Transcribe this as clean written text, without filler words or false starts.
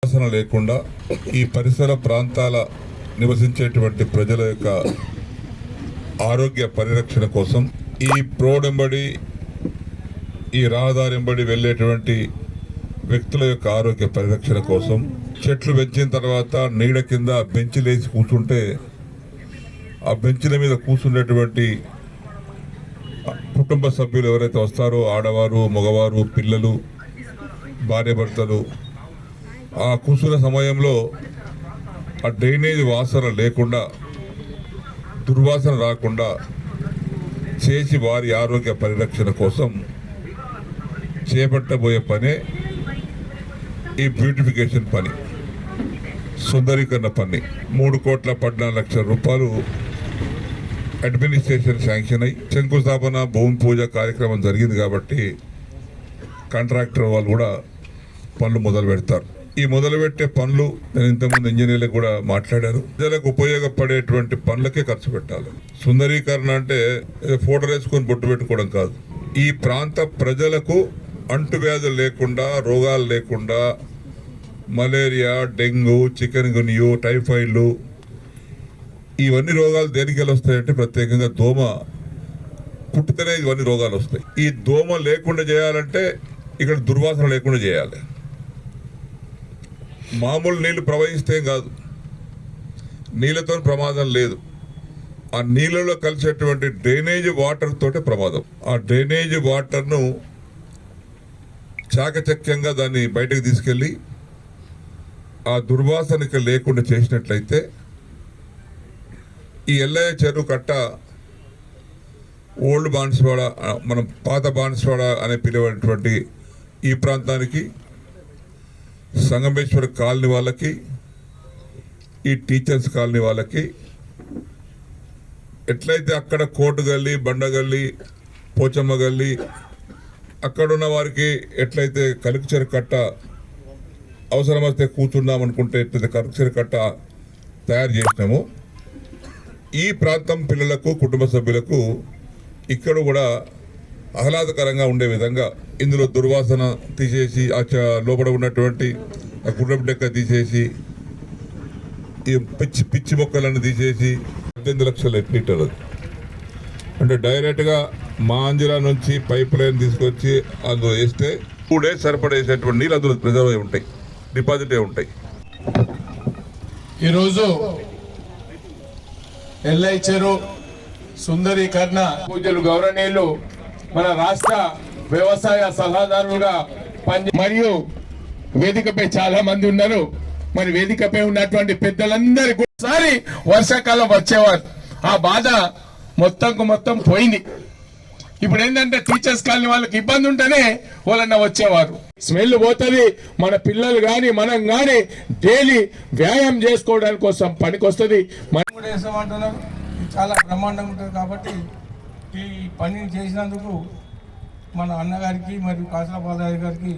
ఆసన లేకుండా ఈ పరిసర ప్రాంతాల నివసించేటువంటి ప్రజల యొక్క ఆరోగ్య పరిరక్షణ కోసం ఈ రోడ్డెంబడి ఈ రహదారింబడి వెళ్ళేటువంటి వ్యక్తుల యొక్క ఆరోగ్య పరిరక్షణ కోసం చెట్లు పెంచిన తర్వాత నీడ కింద బెంచ్లు వేసి కూర్చుంటే ఆ బెంచ్ల మీద కూర్చున్నటువంటి కుటుంబ సభ్యులు ఎవరైతే వస్తారో ఆడవారు మగవారు పిల్లలు భార్యాభర్తలు ఆ కూర్చున్న సమయంలో ఆ డ్రైనేజ్ వాసన లేకుండా దుర్వాసన రాకుండా చేసి వారి ఆరోగ్య పరిరక్షణ కోసం చేపట్టబోయే పనే ఈ బ్యూటిఫికేషన్ పని, సుందరీకరణ పని. 3,14,00,000 రూపాయలు అడ్మినిస్ట్రేషన్ శాంక్షన్ అయ్యి శంకుస్థాపన భూమి పూజ కార్యక్రమం జరిగింది కాబట్టి కాంట్రాక్టర్ వాళ్ళు కూడా పనులు మొదలు పెడతారు. ఈ మొదలుపెట్టే పనులు నేను ఇంతకుముందు ఇంజనీర్లకు కూడా మాట్లాడారు. ప్రజలకు ఉపయోగపడేటువంటి పనులకే ఖర్చు పెట్టాలి. సుందరీకరణ అంటే ఫోటో వేసుకొని బొట్టు పెట్టుకోవడం కాదు. ఈ ప్రాంత ప్రజలకు అంటువ్యాధులు లేకుండా, రోగాలు లేకుండా, మలేరియా, డెంగ్యూ, చికెన్ గున్యూ, టైఫాయిడ్లు ఇవన్నీ రోగాలు దేనికి వస్తాయంటే ప్రత్యేకంగా దోమ కుట్టితేనే ఇవన్నీ రోగాలు వస్తాయి. ఈ దోమ లేకుండా చేయాలంటే ఇక్కడ దుర్వాసన లేకుండా చేయాలి. మామూలు నీళ్లు ప్రవహిస్తే కాదు, నీళ్ళతో ప్రమాదం లేదు. ఆ నీళ్ళలో కలిసేటువంటి డ్రైనేజ్ వాటర్ తోటే ప్రమాదం. ఆ డ్రైనేజ్ వాటర్ను చాకచక్యంగా దాన్ని బయటకు తీసుకెళ్ళి ఆ దుర్వాసనకి లేకుండా చేసినట్లయితే ఈ ఎల్లయ్య చెరువు కట్ట ఓల్డ్ బాన్స్వాడ, మనం పాత బాన్స్వాడ అనే పిలువటువంటి ఈ ప్రాంతానికి, సంగమేశ్వర కాలనీ వాళ్ళకి, ఈ టీచర్స్ కాలనీ వాళ్ళకి ఎట్లయితే అక్కడ కోటు గల్లి, బండగల్లి, పోచమ్మ గల్లి అక్కడున్న వారికి ఎట్లయితే కలుకుచెరు కట్ట అవసరమైతే కూర్చుందాం అనుకుంటే ఎట్లయితే కలుకుచెరు కట్ట తయారు చేసినామో ఈ ప్రాంతం పిల్లలకు కుటుంబ సభ్యులకు ఇక్కడ కూడా ఆహ్లాదకరంగా ఉండే విధంగా ఇందులో దుర్వాసన తీసేసి లోపల ఉన్నటువంటి ఆ గుర్రపు డెక్క తీసేసి ఈ పిచ్చి మొక్కలను తీసేసి 18 లక్షల లీటర్లు అంటే డైరెక్ట్గా మాంజిరా నుంచి పైప్ లైన్ తీసుకొచ్చి అందులో వేస్తే 2 days సరిపడేసేటువంటి నీళ్ళు అందులో రిజర్వ్ అయి ఉంటాయి, డిపాజిట్ అయి ఉంటాయి. ఈరోజు ఎల్లయ్య చెరువు సుందరీకరణ పూజలు గౌరవనీయులు మన రాష్ట్ర వ్యవసాయ సలహాదారులుగా మరియు వేదికపై చాలా మంది ఉన్నారు. మరి వేదికపై ఉన్నటువంటి పెద్దలందరికీ ఒకసారి వర్షాకాలం వచ్చేవారు, ఆ బాధ మొత్తం పోయింది. ఇప్పుడు ఏంటంటే టీచర్స్ కాలనీ వాళ్ళకి ఇబ్బంది ఉంటేనే వాళ్ళన్న వచ్చేవారు. స్మెల్ పోతుంది, మన పిల్లలు కానీ మనం కానీ డైలీ వ్యాయామం చేసుకోవడానికి కోసం పనికొస్తుంది. వేసామంటున్నారు, చాలా బ్రహ్మాండంగా ఉంటుంది. కాబట్టి ఈ పని చేసినందుకు మన అన్నగారికి మరియు కాసల బాలయ్య గారికి